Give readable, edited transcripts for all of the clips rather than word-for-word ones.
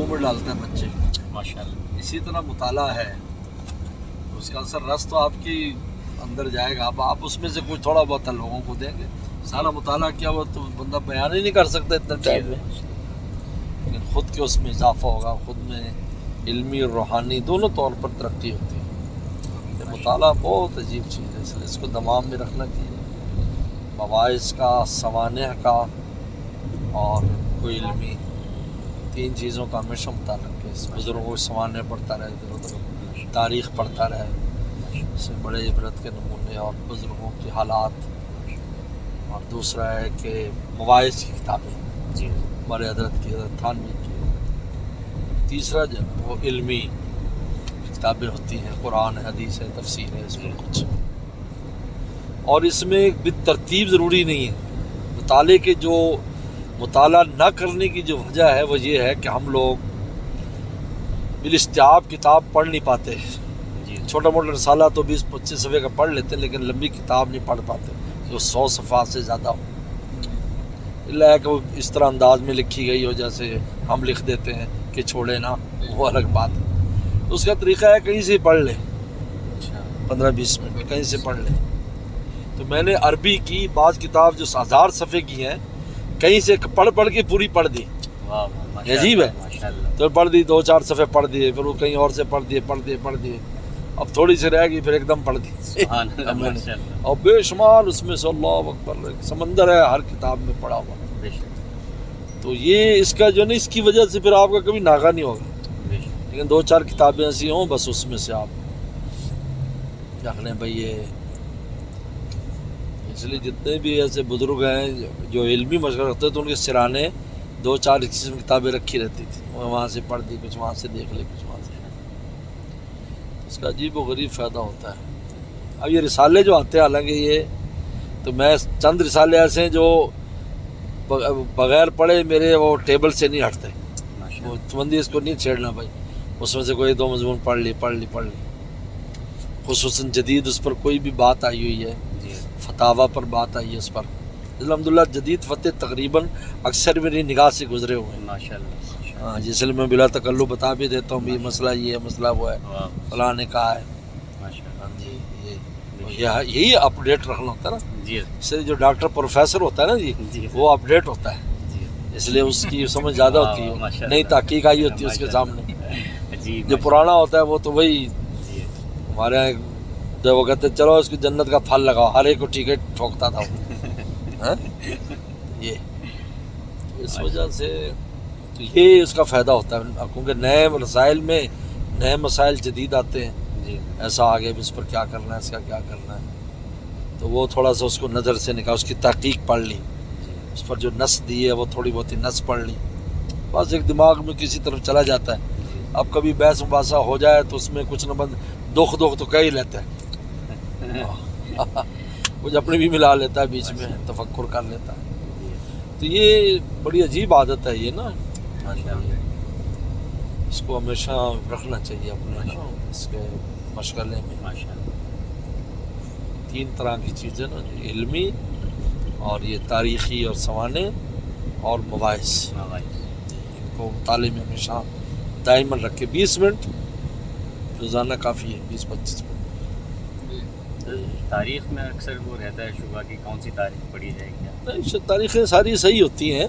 میں ڈالتا ہے بچے ماشاءاللہ. اسی طرح مطالعہ ہے، اس کا اثر رس تو آپ کی اندر جائے گا. آپ اس میں سے کوئی تھوڑا بہت لوگوں کو دیں گے. سارا مطالعہ کیا ہوا تو بندہ بیان ہی نہیں کر سکتا اتنا ٹائم میں، لیکن خود کے اس میں اضافہ ہوگا، خود میں علمی اور روحانی دونوں طور پر ترقی ہوتی ہے. مطالعہ بہت عجیب چیز ہے، اس لیے اس کو دماغ میں رکھنا چاہیے. مواعظ کا، سوانح کا اور کوئی علمی، تین چیزوں کا ہمیشہ متعلق ہے. بزرگوں کے سوانح پڑھتا رہے، ادھر ادھر تاریخ پڑھتا رہے، اس سے بڑے عبرت کے نمونے اور بزرگوں کے حالات. اور دوسرا ہے کہ مواعظ کی کتابیں، جی ہمارے حضرت کی، حضرت تھانوی کی. تیسرا جو وہ علمی کتابیں ہوتی ہیں، قرآن ہے، حدیث ہے، تفسیر ہے، اس میں کچھ. اور اس میں بالترتیب ضروری نہیں ہے. مطالعے کے جو مطالعہ نہ کرنے کی جو وجہ ہے وہ یہ ہے کہ ہم لوگ بالاستیعاب کتاب پڑھ نہیں پاتے. جی چھوٹا موٹا رسالہ تو 20-25 صفحے کا پڑھ لیتے ہیں، لیکن لمبی کتاب نہیں پڑھ پاتے جو 100 صفحات سے زیادہ ہو. اللہ ہے کہ وہ اس طرح انداز میں لکھی گئی ہو جیسے ہم لکھ دیتے ہیں کہ چھوڑے نا، وہ الگ بات ہے. اس کا طریقہ ہے کہیں سے پڑھ لے، 15-20 منٹ میں کہیں سے پڑھ لے. تو میں نے عربی کی بعض کتاب جو 1000 صفحے کی ہیں کہیں سے پڑھ کے پوری پڑھ دی. عجیب ہے، تو پڑھ دی، 2-4 صفحے پڑھ دیے، پھر وہ کہیں اور سے پڑھ دیے. اب تھوڑی سی رہ گئی، پھر ایک دم پڑھ دی. اور بے شمار اس میں سے اللہ اکبر سمندر ہے ہر کتاب میں پڑھا ہوا. تو یہ اس کا جو نہیں، اس کی وجہ سے پھر آپ کا کبھی ناغہ نہیں ہوگا. لیکن 2-4 کتابیں ایسی ہوں بس اس میں سے آپ رکھ لیں بھائی یہ. اس لیے جتنے بھی ایسے بزرگ ہیں جو علمی مشغلہ رکھتے تو ان کے سرانے 2-4 قسم کی کتابیں رکھی رہتی تھی. وہاں سے پڑھ دی، کچھ وہاں سے دیکھ لی، کچھ وہاں سے. اس کا عجیب و غریب فائدہ ہوتا ہے. اب یہ رسالے جو آتے ہیں، حالانکہ یہ تو میں چند رسالے ایسے ہیں جو بغیر پڑھے میرے وہ ٹیبل سے نہیں ہٹتے. وہ بندی اس کو نہیں چھیڑنا بھائی. اس میں سے کوئی 2 مضمون پڑھ لی. خصوصاً جدید اس پر کوئی بھی بات آئی ہوئی ہے، فتاوا پر بات آئی ہے اس پر. الحمدللہ جدید فتح تقریباً اکثر میری نگاہ سے گزرے ہوئے ہیں ماشاءاللہ. ہاں، جس میں بلا تکلف بتا بھی دیتا ہوں بھی یہ مسئلہ یہ ہے، مسئلہ وہ ہے، فلاں نے کہا ہے. ہاں جی، یہی اپ ڈیٹ رکھنا ہوتا ہے نا. جی اس سے جو ڈاکٹر پروفیسر ہوتا ہے نا جی، وہ اپ ڈیٹ ہوتا ہے، اس لیے اس کی سمجھ زیادہ ہوتی ہے، نئی تحقیق آئی ہوتی ہے اس کے سامنے. جو پرانا ہوتا ہے وہ تو وہی ہمارے یہاں جب وہ کہتے چلو اس کی جنت کا پھل لگاؤ، ہر ایک کو ٹکٹ ٹھوکتا تھا وہ. یہ اس وجہ سے تو یہ اس کا فائدہ ہوتا ہے، کیونکہ نئے رسائل میں نئے مسائل جدید آتے ہیں. ایسا آگے اس پر کیا کرنا ہے، اس کا کیا کرنا ہے، تو وہ تھوڑا سا اس کو نظر سے نکال، اس کی تحقیق پڑھ لی، اس پر جو نص دی ہے وہ تھوڑی بہت ہی نص پڑھ لی، بس ایک دماغ میں کسی طرف چلا جاتا ہے. اب کبھی بحث مباحثہ ہو جائے تو اس میں کچھ نہ دکھ تو کہہ ہی لیتا ہے، کچھ اپنی بھی ملا لیتا ہے، بیچ میں تفکر کر لیتا ہے. تو یہ بڑی عجیب عادت ہے یہ نا، اس کو ہمیشہ رکھنا چاہیے اپنے اس کے مشغلے میں. 3 طرح کی چیزیں نا، علمی اور یہ تاریخی اور سوانح اور مواعظ، ان کو مطالعے میں ہمیشہ دائماً رکھے. 20 منٹ روزانہ کافی ہے، 20-25 منٹ. تاریخ میں اکثر وہ رہتا ہے شبہ کہ کون سی تاریخ پڑھی جائے گی. تاریخیں ساری صحیح ہوتی ہیں،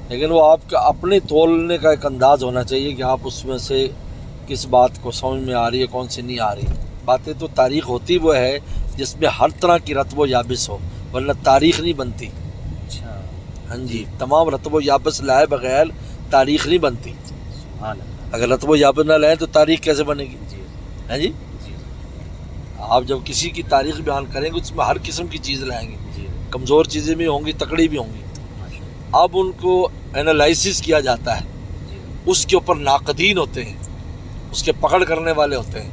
لیکن وہ آپ کا اپنے تولنے کا ایک انداز ہونا چاہیے کہ آپ اس میں سے کس بات کو سمجھ میں آ رہی ہے، کون سی نہیں آ رہی. باتیں تو تاریخ ہوتی وہ ہے جس میں ہر طرح کی رتب و یابس ہو، ورنہ تاریخ نہیں بنتی. ہاں جی، تمام رتب و یابس لائے بغیر تاریخ نہیں بنتی. اگر رتب و یابس نہ لائیں تو تاریخ کیسے بنے گی؟ ہاں جی، آپ جب کسی کی تاریخ بیان کریں گے اس میں ہر قسم کی چیز لائیں گے، کمزور چیزیں بھی ہوں گی، تکڑی بھی ہوں گی. اب ان کو انالائسس کیا جاتا ہے، اس کے اوپر ناقدین ہوتے ہیں، اس کے پکڑ کرنے والے ہوتے ہیں،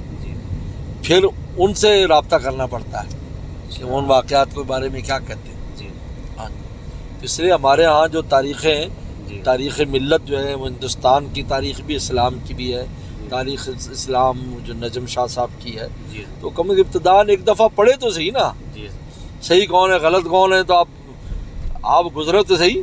پھر ان سے رابطہ کرنا پڑتا ہے کہ ان واقعات کے بارے میں کیا کہتے ہیں. ہاں، اس لیے ہمارے ہاں جو تاریخیں ہیں، تاریخ ملت جو ہے وہ ہندوستان کی تاریخ بھی، اسلام کی بھی ہے. تاریخ اسلام جو نجم شاہ صاحب کی ہے، تو کم ابتداءً ایک دفعہ پڑھے تو صحیح نا، صحیح کون ہے غلط کون ہے تو آپ گزرے تو صحیح.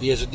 PhD